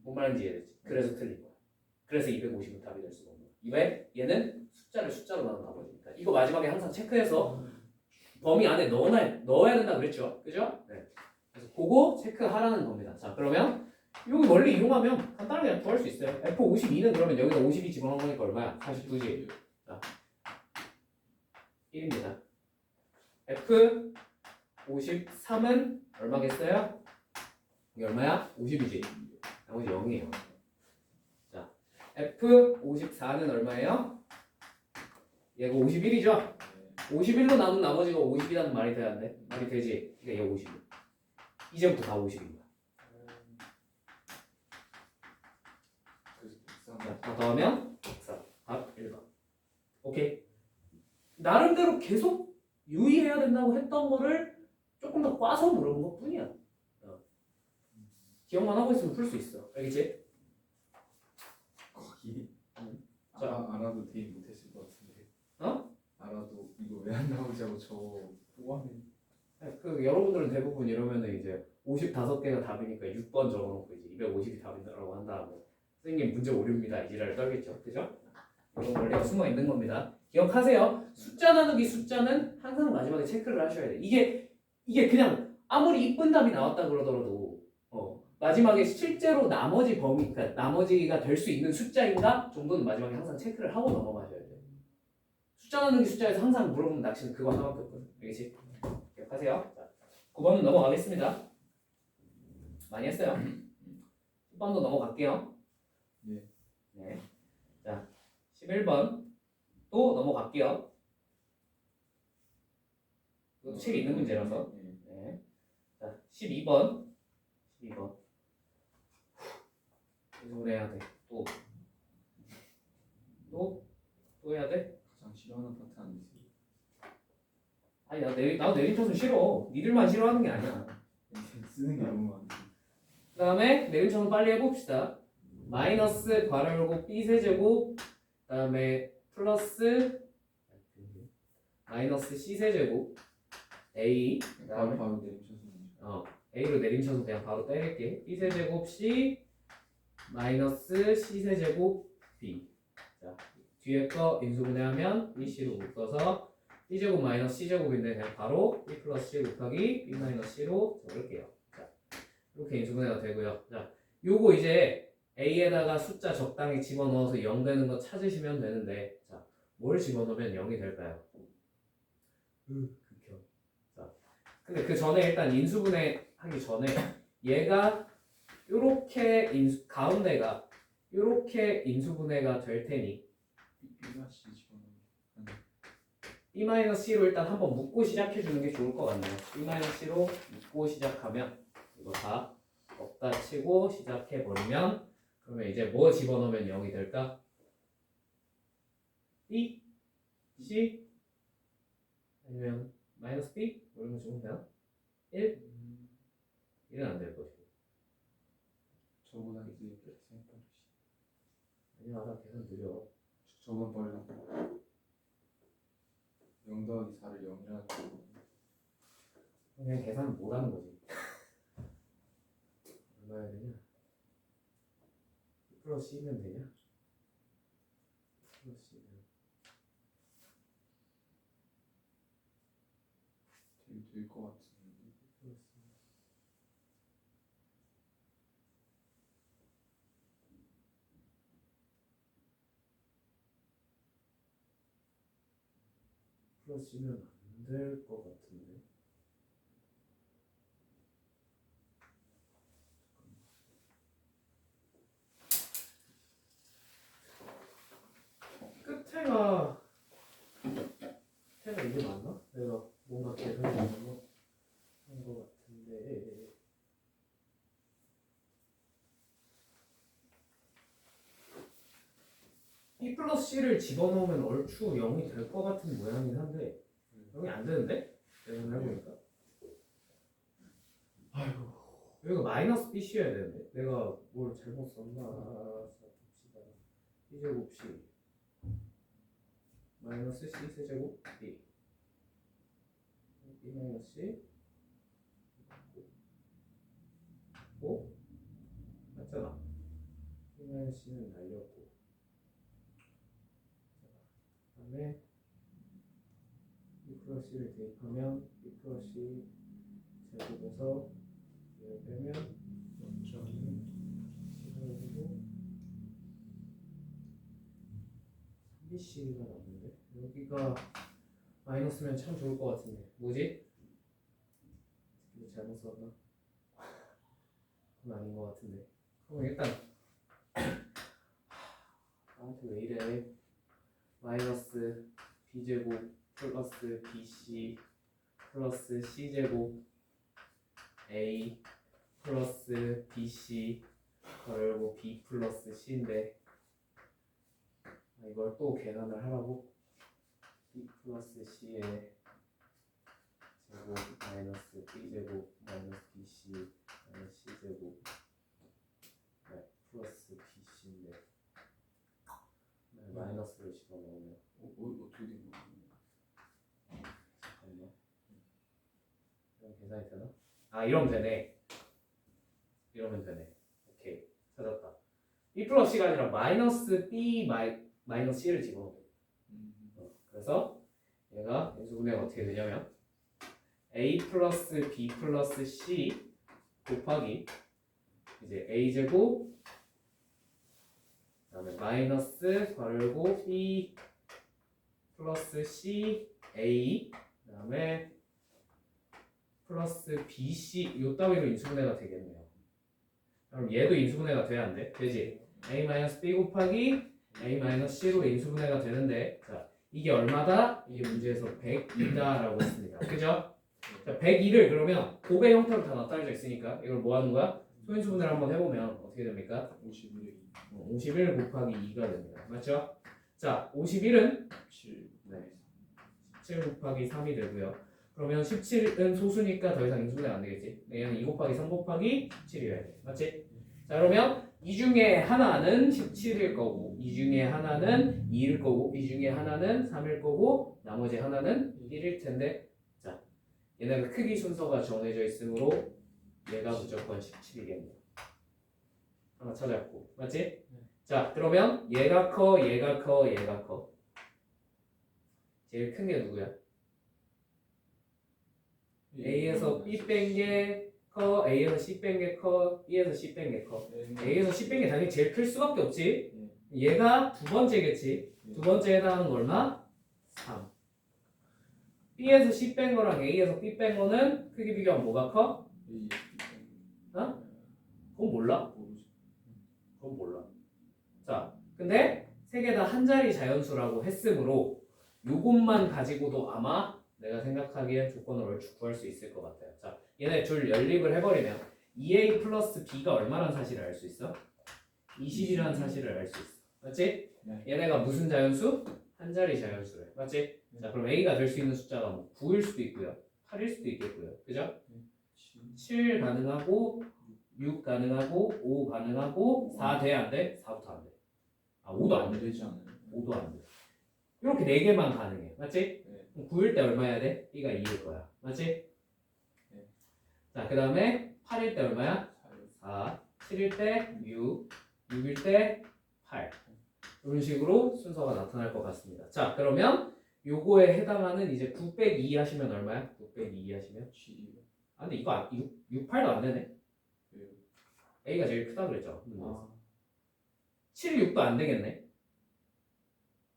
A: 뭔 말인지 이해됐지? 그래서 틀린 거야. 그래서 250은 답이 될 수가 없는 거야. 왜? 얘는 숫자를 숫자로 나눈 나머지니까. 이거 마지막에 항상 체크해서 범위 안에 넣어야 된다 그랬죠? 그죠? 네. 그래서 그거 체크하라는 겁니다. 자 그러면 여기 원리 이용하면 간단하게 그냥 구할 수 있어요. F52는 그러면 여기다 52 집어넣은 거니까 얼마야? 49지. 자, 1입니다. F53은 얼마겠어요? 이게 얼마야? 50이지. 나머지 0이에요. 자, F54는 얼마예요? 얘가 51이죠? 51로 나눈 나머지가 50이라는 말이 돼야 하는데 말이 되지? 그러니까 얘 50. 이제부터 다 50입니다. 자, 다 더하면 104. 답 1번. 오케이. 나름대로 계속 유의해야 된다고 했던 거를 조금 더 꽈서 물어본 것 뿐이야. 기억만 하고 있으면 풀 수 있어. 알겠지?
B: 거기
A: 자.
B: 알아도 대입 못했을 것 같은데.
A: 어?
B: 알아도 이거 왜 안 나오자고 저거 또하네.
A: 그 여러분들은 대부분 이러면은 이제 55개가 답이니까 6번 적어놓고 이제 250이 답이라고 한 다음에 선생님 문제 오류입니다. 이 지랄을 떨겠죠. 그죠? 이런 원리가 숨어 있는 겁니다. 기억하세요. 숫자 나누기 숫자는 항상 마지막에 체크를 하셔야 돼. 이게 그냥 아무리 이쁜 답이 나왔다 그러더라도 마지막에 실제로 나머지 범위, 그러니까 나머지가 될 수 있는 숫자인가 정도는 마지막에 항상 체크를 하고 넘어가셔야 돼요. 숫자 나누기 숫자에서 항상 물어보는 낚시는 그거 하나밖에 없거든요. 알겠지? 기억하세요. 자, 9번은 넘어가겠습니다. 많이 했어요. 10번도 넘어갈게요. 네. 자, 11번 또 넘어갈게요. 이것도 책에 있는 문제라서. 네. 자, 12번 이거 이걸 해야 돼. 또 해야 돼?
B: 가장 싫어하는 파트 아니지?
A: 아니 나도 내림차순 싫어. 니들만 싫어하는 게 아니야.
B: 쓰는 게 너무 많아.
A: 그 다음에 내림차순 빨리 해봅시다. 마이너스 괄호 열고 b 세제곱, 그 다음에 플러스 마이너스 c 세제곱 a, 그 다음에
B: 바로 내림차순.
A: a로 내림차순 그냥 바로 때릴게. b 세제곱 c 마이너스 c 세제곱 b. 자 뒤에 거 인수분해하면 bc로 묶어서 b제곱 마이너스 c제곱인데 그냥 바로 b 플러스 c 곱하기 b 마이너스 c로 적을게요. 자 이렇게 인수분해가 되고요. 자 요거 이제 a에다가 숫자 적당히 집어넣어서 0 되는 거 찾으시면 되는데, 자 뭘 집어넣으면 0이 될까요? 극혐. 자 근데 그 전에 일단 인수분해 하기 전에 얘가 요렇게 가운데가 요렇게 인수분해가 될 테니
B: B가 C 집어넣으면
A: B-C로 일단 한번 묶고 시작해 주는 게 좋을 것 같네요. B-C로 묶고 시작하면 이거 다 없다 치고 시작해 버리면, 그러면 이제 뭐 집어넣으면 0이 될까? B, C 아니면 마이너스 B? 이런 거 주면 되나? 1? 1은 안 될 것이고.
B: 저보다 이제 계산 빠르시.
A: 아니야 나 계산 느려.
B: 저보다 빨라. 0 더하기 4를 0이라는 거.
A: 그냥 계산을 못 하는 거지. 얼마야 되냐? 플러스 C면 되냐? 플러스 C면
B: 될것 같은데.
A: 플러스 플러스 C면 안 될 것 같은데. 끝에가 이게 맞나? 내가 뭔가 계산을 잘못한 것 같은데. B 플러스 C를 집어넣으면 얼추 0이 될 것 같은 모양이긴 한데 0이 안 되는데? 내가 해보니까 아이고 여기가 마이너스 BC여야 되는데 내가 뭘 잘못 썼나. 자 봅시다. B제곱 C 마이너스 C 세제곱 B B 마이너스 C 오? 맞잖아. B 마이너스 C는 날렸고, 그 다음에 B 플러스 C를 대입하면 B 플러스 C 제곱에서 얘를 빼면 0.1 C가 3BC가 남는데 여기가 마이너스면 참 좋을 것 같은데 뭐지? 이거 잘못 썼나? 그건 아닌 것 같은데. 그럼 일단 나한테 왜 이래? 마이너스 B제곱 플러스 BC 플러스 C제곱 A 플러스 BC 그리고 B 플러스 C인데 이걸 또 계산을 하라고? B 플러스 C의 제곱 마이너스 B제곱 마이너스 BC 마이너스 C제곱 플러스 BC인데 마이너스를 집어넣으면
B: 어떻게 된 거야?
A: 잠깐만 이런 계산이 되나? 아 이러면 되네. 이러면 되네. 오케이 찾았다. B 플러스 C가 아니라 마이너스 B 마이너스 C를 집어넣어. 그래서 얘가 인수분해가 어떻게 되냐면 A 플러스 B 플러스 C 곱하기 이제 A 제곱 그다음에 마이너스 괄호 B 플러스 C A 그다음에 플러스 BC 요 따위로 인수분해가 되겠네요. 그럼 얘도 인수분해가 돼야 안 돼? 되지? A 마이너스 B 곱하기 A 마이너스 C로 인수분해가 되는데, 자 이게 얼마다? 이게 문제에서 102다라고 했습니다. 그죠? 자 102를 그러면 곱의 형태로 다 나타내져 있으니까 이걸 뭐 하는 거야? 소인수분해를 한번 해보면 어떻게 됩니까?
B: 51에
A: 51 곱하기 2가 됩니다. 맞죠? 자, 51은
B: 7.
A: 네. 17 곱하기 3이 되고요. 그러면 17은 소수니까 더 이상 인수분해가 안 되겠지. 얘는 2 곱하기 3 곱하기 17이어야 돼. 맞지? 자, 그러면 이 중에 하나는 17일 거고, 이 중에 하나는 2일 거고, 이 중에 하나는 3일 거고, 나머지 하나는 1일 텐데, 자, 얘네가 크기 순서가 정해져 있으므로 얘가 무조건 17이겠네요. 하나 찾았고, 맞지? 자, 그러면 얘가 커, 얘가 커, 얘가 커. 제일 큰 게 누구야? A에서 B 뺀 게 커, A에서 C 뺀 게 커, B에서 C 뺀 게 커. A에서 C 뺀 게 당연히 제일 클 수밖에 없지. 얘가 두 번째겠지. 두 번째 해당하는 거 얼마? 3. B에서 C 뺀 거랑 A에서 B 뺀 거는 크기 비교하면 뭐가 커? 어? 그건 몰라. 그건 몰라. 자, 근데 세 개 다 한 자리 자연수라고 했으므로 요것만 가지고도 아마 내가 생각하기엔 조건을 얼추 구할 수 있을 것 같아요. 자, 얘네 둘 연립을 해버리면 2a 플러스 b가 얼마란 사실을 알 수 있어? 20이라는 사실을 알 수 있어. 맞지?
B: 네.
A: 얘네가 무슨 자연수? 한 자리 자연수래. 맞지? 자, 그럼 a가 될 수 있는 숫자가 뭐 9일 수도 있고요. 8일 수도 있겠고요. 그죠? 7 가능하고 6 가능하고 5 가능하고 4 돼? 안 돼? 4부터 안 돼. 아 5도 안 돼.
B: 되지 않아요?
A: 5도 안 돼. 이렇게 4개만 가능해. 맞지?
B: 네.
A: 그럼 9일 때 얼마 해야 돼? b가 2일 거야. 맞지?
B: 네.
A: 자, 그 다음에 8일 때 얼마야? 4. 7일 때 6. 6일 때 8. 이런 식으로 순서가 나타날 것 같습니다. 자, 그러면 요거에 해당하는 이제 9 빼기 2 하시면 얼마야? 9 빼기 2 하시면?
B: 7.
A: 아, 근데 이거 6, 8도 안 되네.
B: 왜요?
A: A가 제일 크다 그랬죠.
B: 아,
A: 7, 6도 안 되겠네.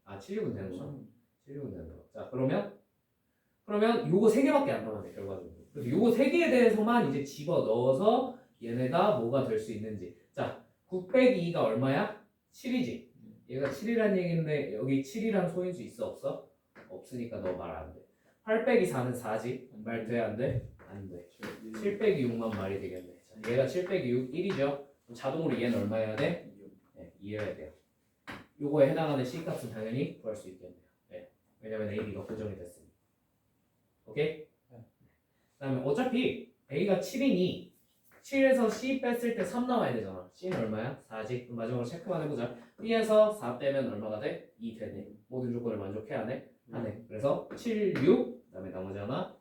A: 아, 7, 6은 되는구나. 7, 6은 되는 거. 자, 그러면 요거 세 개밖에 안 남았네, 결과적으로. 그래서 요거 세 개에 대해서만 이제 집어 넣어서 얘네가 뭐가 될 수 있는지. 자, 9 빼기 2가 얼마야? 7이지. 얘가 7이란 얘기인데 여기 7이란 소인수 있어 없어? 없으니까 너 말 안 돼. 8 빼기 4는 4지. 말 돼? 안 돼? 안 돼. 7 빼기 6만 말이 되겠네. 자, 얘가 7 빼기 6, 1이죠. 자동으로 얘는 얼마 해야 돼? 네, 2해야 돼요. 요거에 해당하는 C값은 당연히 구할 수 있겠네요. 네. 왜냐면 A, B가 고정이 됐으니까. 오케이? 그 다음에 어차피 A가 7이니 7에서 C 뺐을 때 3 나와야 되잖아. C는 얼마야? 4지. 그럼 마지막으로 체크만 해보자. B에서 4 빼면 얼마가 돼? 2 되네. 모든 조건을 만족해야 하네? 하네. 그래서 7, 6, 그 다음에 나머지 하나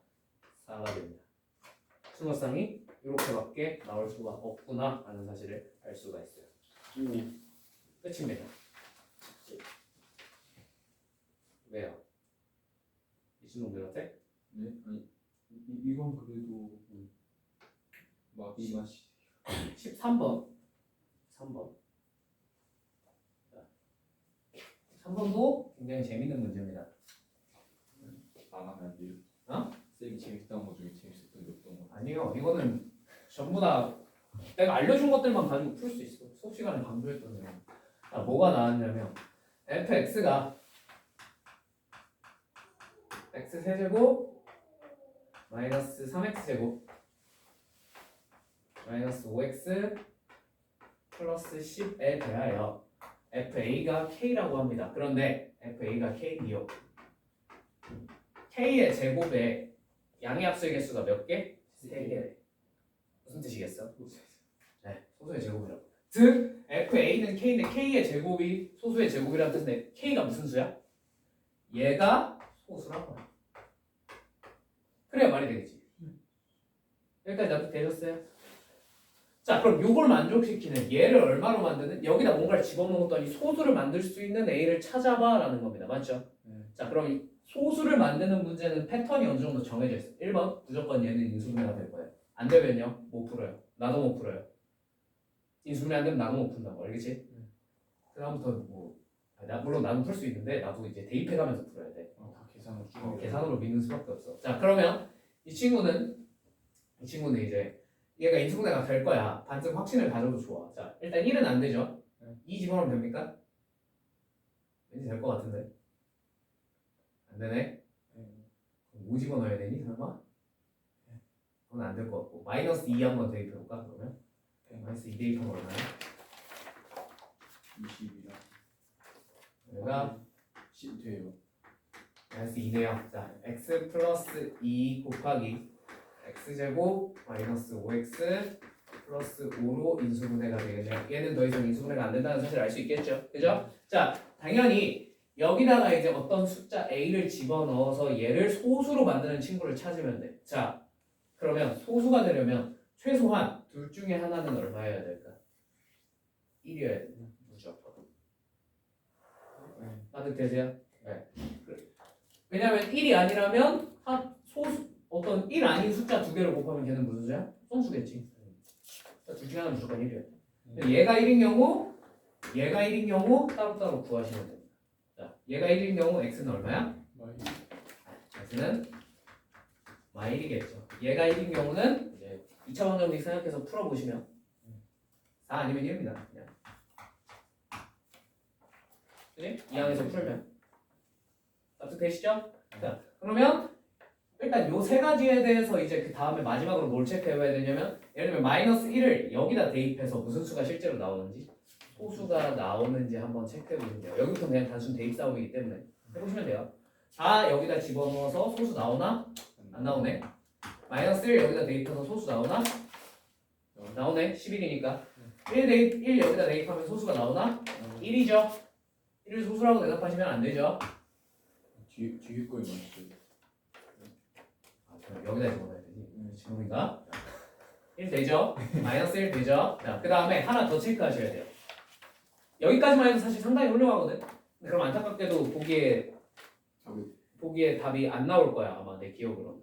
A: 4가 됩니다. 순서상이 이렇게밖에 나올 수가 없구나 하는 사실을 알 수가 있어요. 끝입니다. 왜요? 이신동 같아?
B: 네? 아니 이건 그래도 이 맛이
A: 13번. 3번. 3번도 굉장히 재밌는 문제입니다.
B: 안 하면 안 돼요?
A: 어?
B: 쌤이 재밌었던 거 중에 재밌었던 게 어떤 거?
A: 아니요. 이거는 전부 다 내가 알려준 것들만 가지고 풀 수 있어. 수업 시간에 강조했던 내용. 아, 뭐가 나왔냐면 fx가 x 세제곱 마이너스 3x 제곱 마이너스 5x 플러스 10에 대하여 fa가 k라고 합니다. 그런데 fa가 k이요. k의 제곱에 양의 합수의 개수가 몇 개? 3개. 무슨 뜻이겠어? 네, 소수의 제곱이라고. 즉 fa는 k인데 k의 제곱이 소수의 제곱이라는 뜻인데 k가 무슨 수야? 얘가 소수라고 해. 그래야 말이 되겠지. 여기까지 납득되셨어요? 자, 그럼 요걸 만족시키는 얘를 얼마로 만드는? 여기다 뭔가를 집어넣었더니 소수를 만들 수 있는 a를 찾아봐 라는 겁니다. 맞죠? 자, 그럼 이 소수를 만드는 문제는 패턴이 어느 정도 정해져 있어. 1번 무조건 얘는 인수분해가 될 거예요. 안 되면요 못 풀어요. 나도 못 풀어요. 인수분해 안 되면 나도 못 푼다고. 알겠지? 그다음부터 물론 나는 풀 수 있는데 나도 이제 대입해가면서 풀어야 돼.
B: 다 계산을
A: 계산으로 믿는 수밖에 없어. 자, 그러면 이 친구는 이제 얘가 인수분해가 될 거야. 반증 확신을 가져도 좋아. 자, 일단 1은 안 되죠. 2 집어넣으면 됩니까? 왠지 될 것 같은데. 안 되네. 5 집어넣어야 되니 설마? 그건 안 될 것 같고 마이너스 2 한번 대입해볼까 그러면? 마이너스 2 대입하면 얼마야?
B: 20이랑
A: 여기가
B: 10 돼요.
A: 마이너스 2네요. 자, x 플러스 2 곱하기 x제곱 마이너스 5x 플러스 5로 인수분해가 되겠죠. 얘는 더 이상 인수분해가 안 된다는 사실을 알 수 있겠죠. 그죠? 자, 당연히 여기다가 이제 어떤 숫자 a를 집어넣어서 얘를 소수로 만드는 친구를 찾으면 돼. 자, 그러면 소수가 되려면 최소한 둘 중에 하나는 얼마여야 될까? 1이어야 돼. 무조건. 따뜻해세요? 네. 왜냐면 1이 아니라면 소수 어떤 1 아닌 숫자 두 개를 곱하면 걔는 무슨 수야? 소수겠지. 둘 중에 하나 무조건 1이야. 얘가 1인 경우 따로따로 구하시면 됩니다. 자, 얘가 1인 경우 x는 얼마야? x는 -1이겠죠. 얘가 1인 경우는 이제 2차 방정식 생각해서 풀어보시면 4 아니면 1입니다. 그냥. 그지? 이 항에서 풀면 따뜻해지죠? 자, 그러면 일단 요 세 가지에 대해서 이제 그 다음에 마지막으로 뭘 체크해봐야 되냐면 예를 들면 마이너스 1을 여기다 대입해서 무슨 수가 실제로 나오는지 소수가 나오는지 한번 체크해보시면 돼요. 여기부터 그냥 단순 대입 싸움이기 때문에 해보시면 돼요. 4 여기다 집어넣어서 소수 나오나? 안 나오네. 마이너스 1 여기다 대입해서 소수 나오나? 나오네. 11이니까 1 여기다 대입하면 소수가 나오나? 1이죠. 1을 소수라고 대답하시면 안 되죠.
B: 뒤에 거에 맞죠.
A: 여기다 집어넣어야 되지. 지금인가? 1 되죠? 마이너스 1 되죠? 자, 그 다음에 하나 더 체크하셔야 돼요. 여기까지만 해도 사실 상당히 훌륭하거든. 근데 그럼 안타깝게도 보기에 답이 안 나올 거야 아마 내 기억으로는.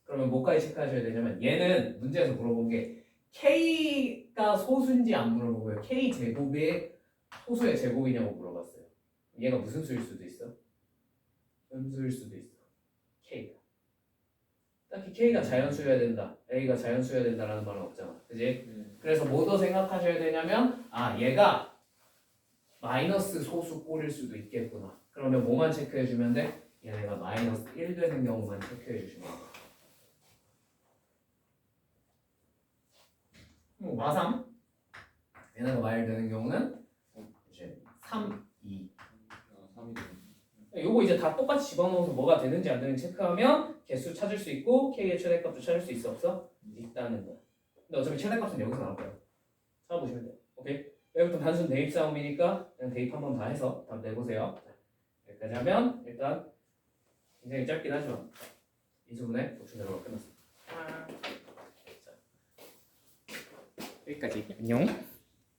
A: 그러면 뭐까지 체크하셔야 되냐면 얘는 문제에서 물어본 게 K가 소수인지 안 물어보고요. K 제곱이 소수의 제곱이냐고 물어봤어요. 얘가 무슨 수일 수도 있어? 음수일 수도 있어. K가. 딱히 K가 자연수여야 된다, A가 자연수여야 된다라는 말은 없잖아. 그지? 그래서 뭐 더 생각하셔야 되냐면 얘가 마이너스 소수 꼴일 수도 있겠구나. 그러면 뭐만 체크해주면 돼? 얘네가 마이너스 1 되는 경우만 체크해주시면 돼. 마삼 얘네가 마일 되는 경우는 이제 3, 2 요거 이제 다 똑같이 집어넣어서 뭐가 되는지 안 되는지 체크하면 개수 찾을 수 있고 K의 최대값도 찾을 수 있어 없어? 있다는 거야. 근데 어차피 최대값은 여기서 나올 거야. 찾아보시면 돼요. 오케이? 여기부터 단순 대입 싸움이니까 그냥 대입 한번 다 해서 답 내보세요. 여기까지 하면 일단 굉장히 짧긴 하지만 인수분해 보충 결과가 끝났습니다. 여기까지. 안녕.